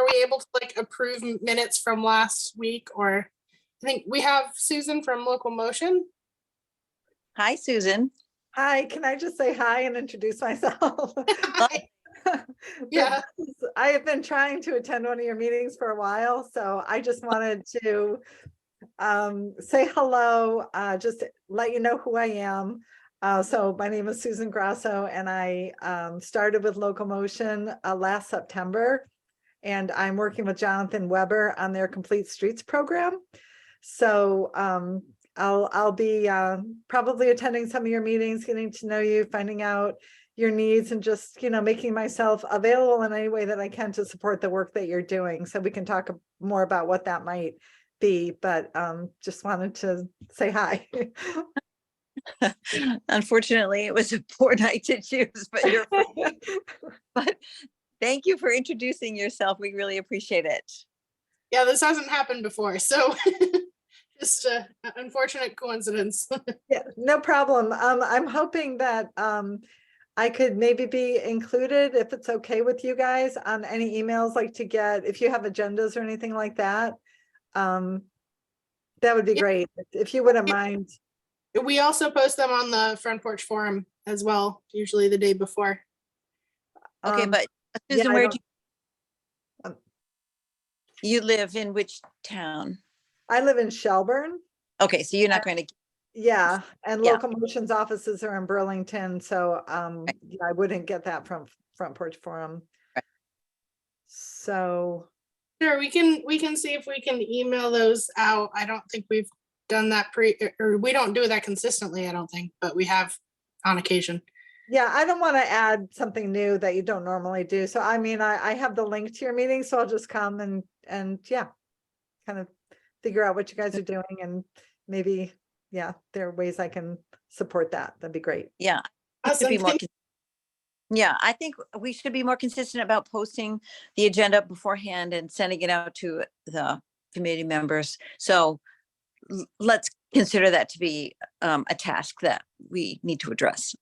are we able to like approve minutes from last week? Or I think we have Susan from Local Motion. Hi, Susan. Hi, can I just say hi and introduce myself? Yeah. I have been trying to attend one of your meetings for a while, so I just wanted to say hello, just let you know who I am. So my name is Susan Grasso, and I started with Locomotion last September, and I'm working with Jonathan Weber on their Complete Streets program. So I'll be probably attending some of your meetings, getting to know you, finding out your needs, and just, you know, making myself available in any way that I can to support the work that you're doing. So we can talk more about what that might be, but just wanted to say hi. Unfortunately, it was a poor night to choose, but but thank you for introducing yourself. We really appreciate it. Yeah, this hasn't happened before, so just an unfortunate coincidence. Yeah, no problem. I'm hoping that I could maybe be included, if it's okay with you guys, on any emails, like to get, if you have agendas or anything like that. That would be great, if you wouldn't mind. We also post them on the Front Porch Forum as well, usually the day before. Okay, but Susan, yeah, where do you live, in which town? I live in Shelburne. Okay, so you're not going to. Yeah, and Yeah. Locomotion's offices are in Burlington, so yeah, I wouldn't get that from Front Porch Forum. Right. So Sure, we can see if we can email those out. I don't think we've done that or we don't do that consistently, I don't think, but we have on occasion. yeah, I don't want to add something new that you don't normally do. So I mean, I have the link to your meeting, so I'll just come and yeah, kind of figure out what you guys are doing, and maybe, yeah, there are ways I can support that. That'd be great. Yeah. Awesome. Yeah, I think we should be more consistent about posting the agenda beforehand and sending it out to the committee members. So let's consider that to be a task that we need to address.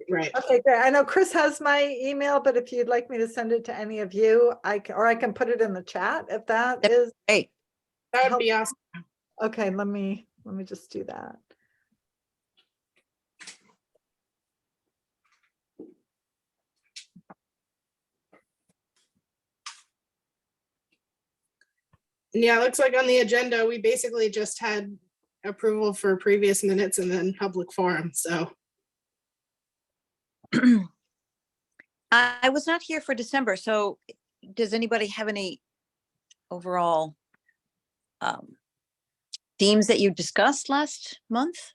Right. Okay, great. I know Chris has my email, but if you'd like me to send it to any of you, I can put it in the chat if that is. Hey, that would be awesome. Okay, let me just do that. Yeah, it looks like on the agenda, we basically just had approval for previous minutes and then public forum, so. I was not here for December, so does anybody have any overall themes that you discussed last month?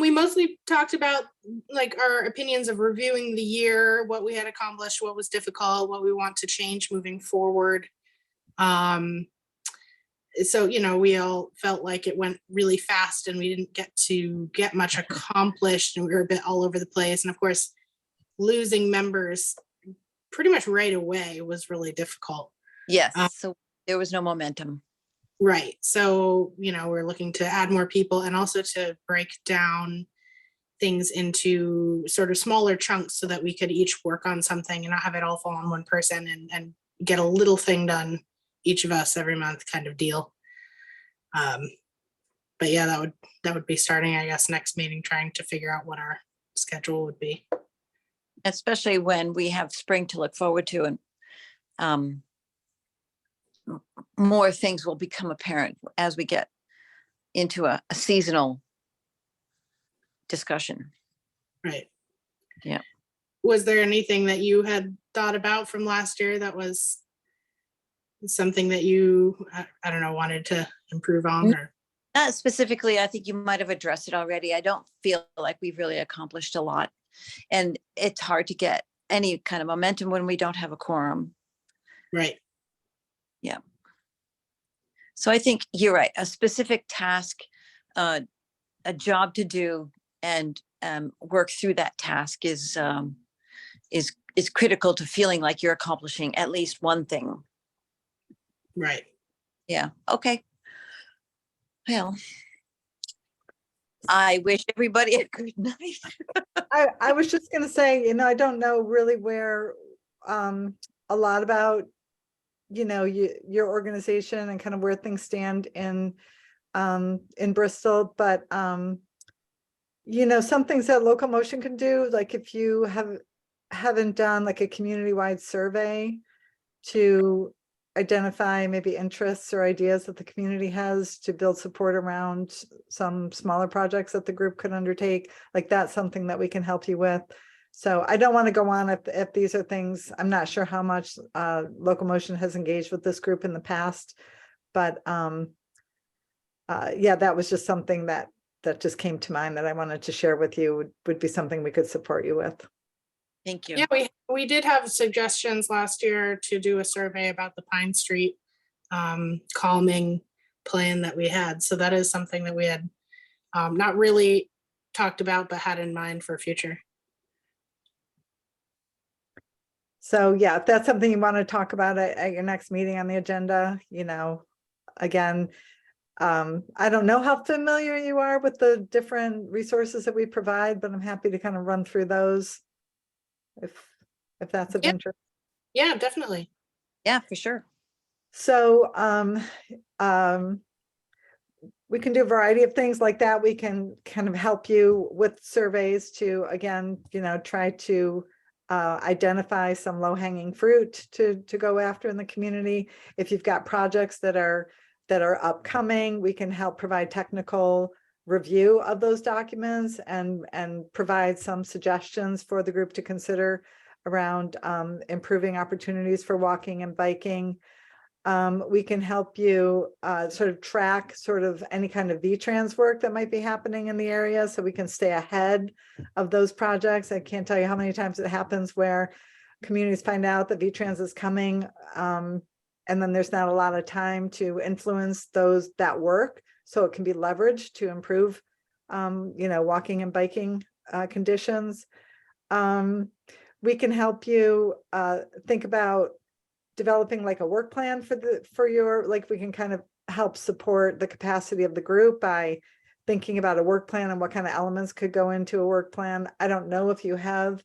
We mostly talked about like our opinions of reviewing the year, what we had accomplished, what was difficult, what we want to change moving forward. So, you know, we all felt like it went really fast and we didn't get much accomplished, and we were a bit all over the place. And of course, losing members pretty much right away was really difficult. Yes, so there was no momentum. Right. So, you know, we're looking to add more people and also to break down things into sort of smaller chunks so that we could each work on something and not have it all fall on one person, and get a little thing done, each of us every month kind of deal. But yeah, that would be starting, I guess, next meeting, trying to figure out what our schedule would be. Especially when we have spring to look forward to, and more things will become apparent as we get into a seasonal discussion. Right. Yeah. Was there anything that you had thought about from last year that was something that you, I don't know, wanted to improve on? Or not specifically. I think you might have addressed it already. I don't feel like we've really accomplished a lot, and it's hard to get any kind of momentum when we don't have a quorum. Right. Yeah. So I think you're right. A specific task, a job to do, and work through that task is critical to feeling like you're accomplishing at least one thing. Right. Yeah. Okay. Well, I wish everybody a good night. I was just going to say, you know, I don't know really where a lot about, you know, your organization and kind of where things stand in Bristol, but you know, some things that Local Motion can do, like if you haven't done like a community-wide survey to identify maybe interests or ideas that the community has to build support around some smaller projects that the group could undertake, like that's something that we can help you with. So I don't want to go on if these are things, I'm not sure how much Local Motion has engaged with this group in the past, but yeah, that was just something that just came to mind that I wanted to share with you, would be something we could support you with. Thank you. Yeah, we did have suggestions last year to do a survey about the Pine Street calming plan that we had. So that is something that we had not really talked about, but had in mind for future. So yeah, if that's something you want to talk about at your next meeting on the agenda, you know, again, I don't know how familiar you are with the different resources that we provide, but I'm happy to kind of run through those if that's of interest. Yeah, definitely. Yeah, for sure. So we can do a variety of things like that. We can kind of help you with surveys to, again, you know, try to identify some low-hanging fruit to go after in the community. If you've got projects that are upcoming, we can help provide technical review of those documents and provide some suggestions for the group to consider around improving opportunities for walking and biking. We can help you sort of track sort of any kind of V-Trans work that might be happening in the area, so we can stay ahead of those projects. I can't tell you how many times it happens where communities find out that V-Trans is coming, and then there's not a lot of time to influence that work, so it can be leveraged to improve, you know, walking and biking conditions. We can help you think about developing like a work plan for your, like we can kind of help support the capacity of the group by thinking about a work plan and what kind of elements could go into a work plan. I don't know if you have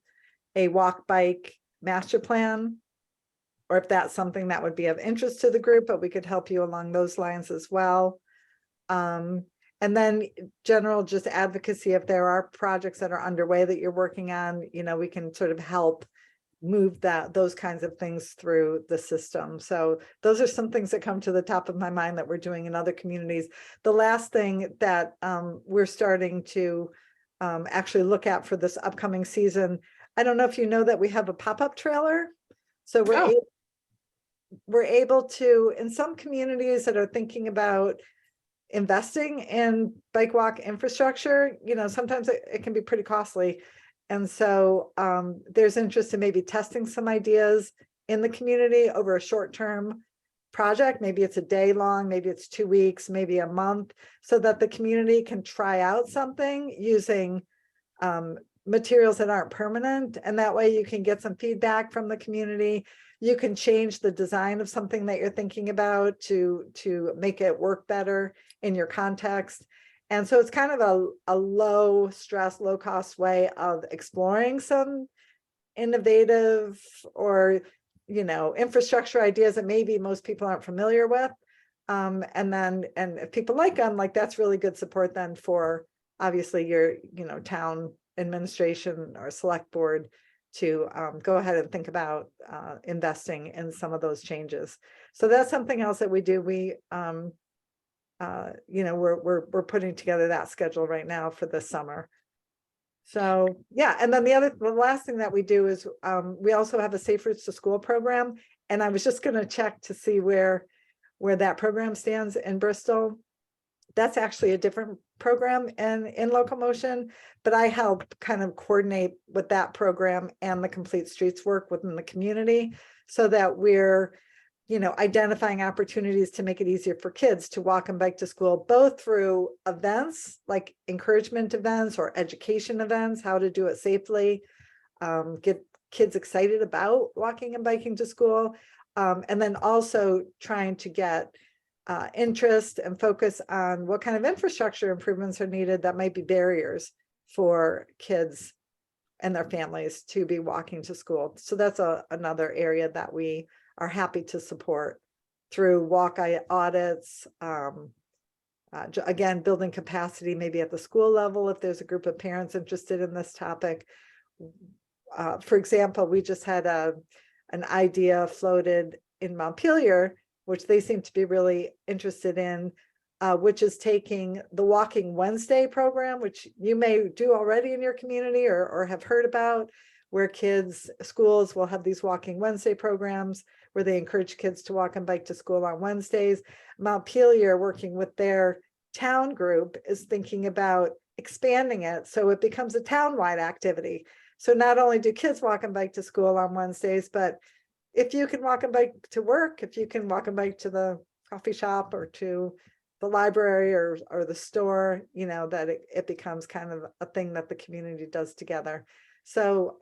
a walk bike master plan or if that's something that would be of interest to the group, but we could help you along those lines as well. And then general just advocacy, if there are projects that are underway that you're working on, you know, we can sort of help move those kinds of things through the system. So those are some things that come to the top of my mind that we're doing in other communities. The last thing that we're starting to actually look at for this upcoming season, I don't know if you know that we have a pop-up trailer. So we're able to, in some communities that are thinking about investing in bike walk infrastructure, you know, sometimes it can be pretty costly. And so there's interest in maybe testing some ideas in the community over a short-term project. Maybe it's a day long, maybe it's 2 weeks, maybe a month, so that the community can try out something using materials that aren't permanent. And that way you can get some feedback from the community. You can change the design of something that you're thinking about to make it work better in your context. And so it's kind of a low stress, low cost way of exploring some innovative or, you know, infrastructure ideas that maybe most people aren't familiar with. And if people like them, like that's really good support then for obviously your, you know, town administration or select board to go ahead and think about investing in some of those changes. So that's something else that we do. We you know, we're putting together that schedule right now for this summer. So yeah, and then the last thing that we do is we also have a Safe Routes to School program, and I was just going to check to see where that program stands in Bristol. That's actually a different program in Local Motion, but I help kind of coordinate with that program and the Complete Streets work within the community, so that we're, you know, identifying opportunities to make it easier for kids to walk and bike to school, both through events like encouragement events or education events, how to do it safely, get kids excited about walking and biking to school, and then also trying to get interest and focus on what kind of infrastructure improvements are needed that might be barriers for kids and their families to be walking to school. So that's another area that we are happy to support through audits. Again, building capacity maybe at the school level if there's a group of parents interested in this topic. For example, we just had an idea floated in Montpelier, which they seem to be really interested in, which is taking the Walking Wednesday program, which you may do already in your community or have heard about, where schools will have these Walking Wednesday programs where they encourage kids to walk and bike to school on Wednesdays. Montpelier, working with their town group, is thinking about expanding it so it becomes a town-wide activity. So not only do kids walk and bike to school on Wednesdays, but if you can walk and bike to work, if you can walk and bike to the coffee shop or to the library or the store, that it becomes kind of a thing that the community does together. So,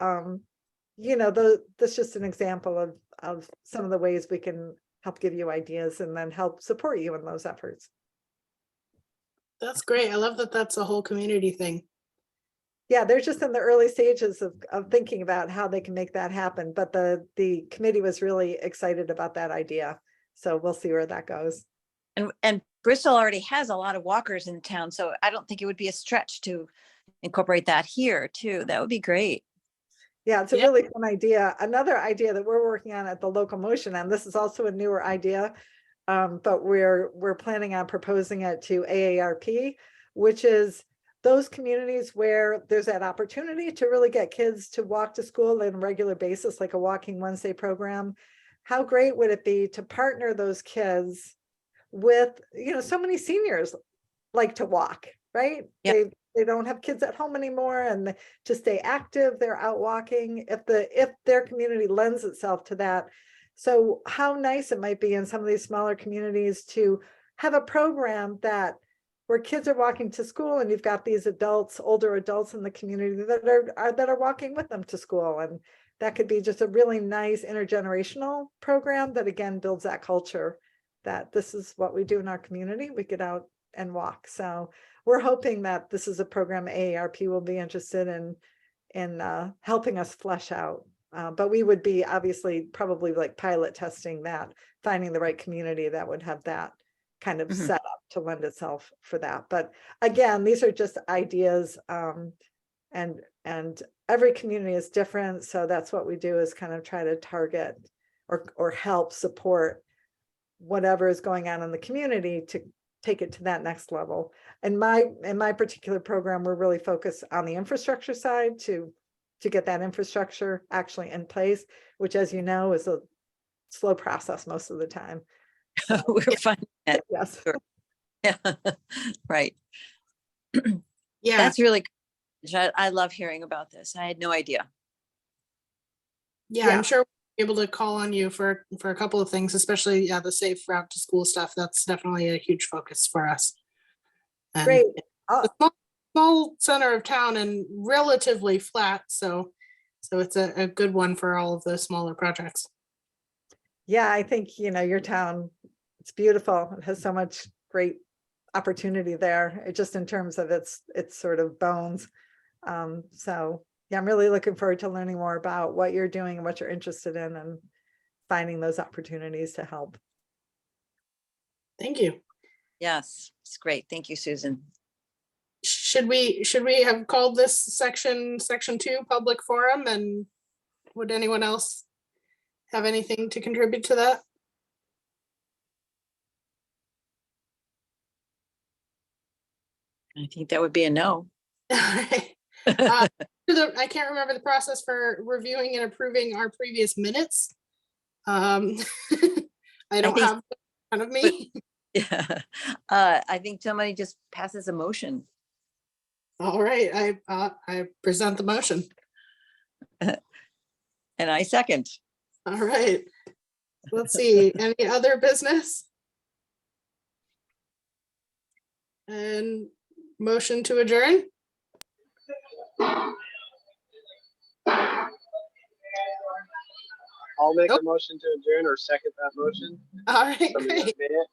that's just an example of some of the ways we can help give you ideas and then help support you in those efforts. That's great. I love that that's a whole community thing. Yeah, they're just in the early stages of thinking about how they can make that happen. But the committee was really excited about that idea. So we'll see where that goes. And Bristol already has a lot of walkers in town, so I don't think it would be a stretch to incorporate that here too. That would be great. Yeah, it's a really fun idea. Another idea that we're working on at the local motion, and this is also a newer idea, but we're planning on proposing it to AARP, which is those communities where there's that opportunity to really get kids to walk to school on a regular basis, like a Walking Wednesday program. How great would it be to partner those kids with, so many seniors like to walk, right? Yep. They don't have kids at home anymore, and to stay active, they're out walking if their community lends itself to that. So how nice it might be in some of these smaller communities to have a program where kids are walking to school, and you've got these older adults in the community that are walking with them to school. And that could be just a really nice intergenerational program that again builds that culture that this is what we do in our community. We get out and walk. So we're hoping that this is a program AARP will be interested in helping us flesh out. But we would be obviously probably like pilot testing that, finding the right community that would have that kind of set up to lend itself for that. But again, these are just ideas, and every community is different. So that's what we do, is kind of try to target or help support whatever is going on in the community to take it to that next level. And in my particular program, we're really focused on the infrastructure side to get that infrastructure actually in place, which, as you know, is a slow process most of the time. We're finding that. Yes. Sure. Yeah. Right. Yeah. That's really good. I love hearing about this. I had no idea. Yeah, I'm sure we'll be able to call on you for a couple of things, especially the safe route to school stuff. That's definitely a huge focus for us. And Great. it's a small center of town and relatively flat, so it's a good one for all of those smaller projects. Yeah, I think your town, it's beautiful. It has so much great opportunity there, just in terms of its sort of bones. So yeah, I'm really looking forward to learning more about what you're doing and what you're interested in, and finding those opportunities to help. Thank you. Yes, it's great. Thank you, Susan. Should we have called this section 2 public forum, and would anyone else have anything to contribute to that? I think that would be a no. I can't remember the process for reviewing and approving our previous minutes. I don't have it in front of me. Yeah. I think somebody just passes a motion. All right, I present the motion. And I second. All right. Let's see, any other business? And motion to adjourn? I'll make a motion to adjourn or second that motion. All right, Somebody great. made it.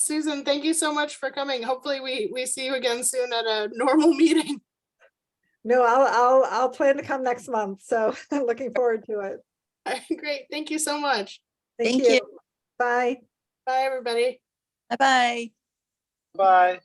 Susan, thank you so much for coming. Hopefully we see you again soon at a normal meeting. No, I'll plan to come next month. So looking forward to it. Great. Thank you so much. Thank Thank you. you. Bye. Bye, everybody. Bye-bye. Bye.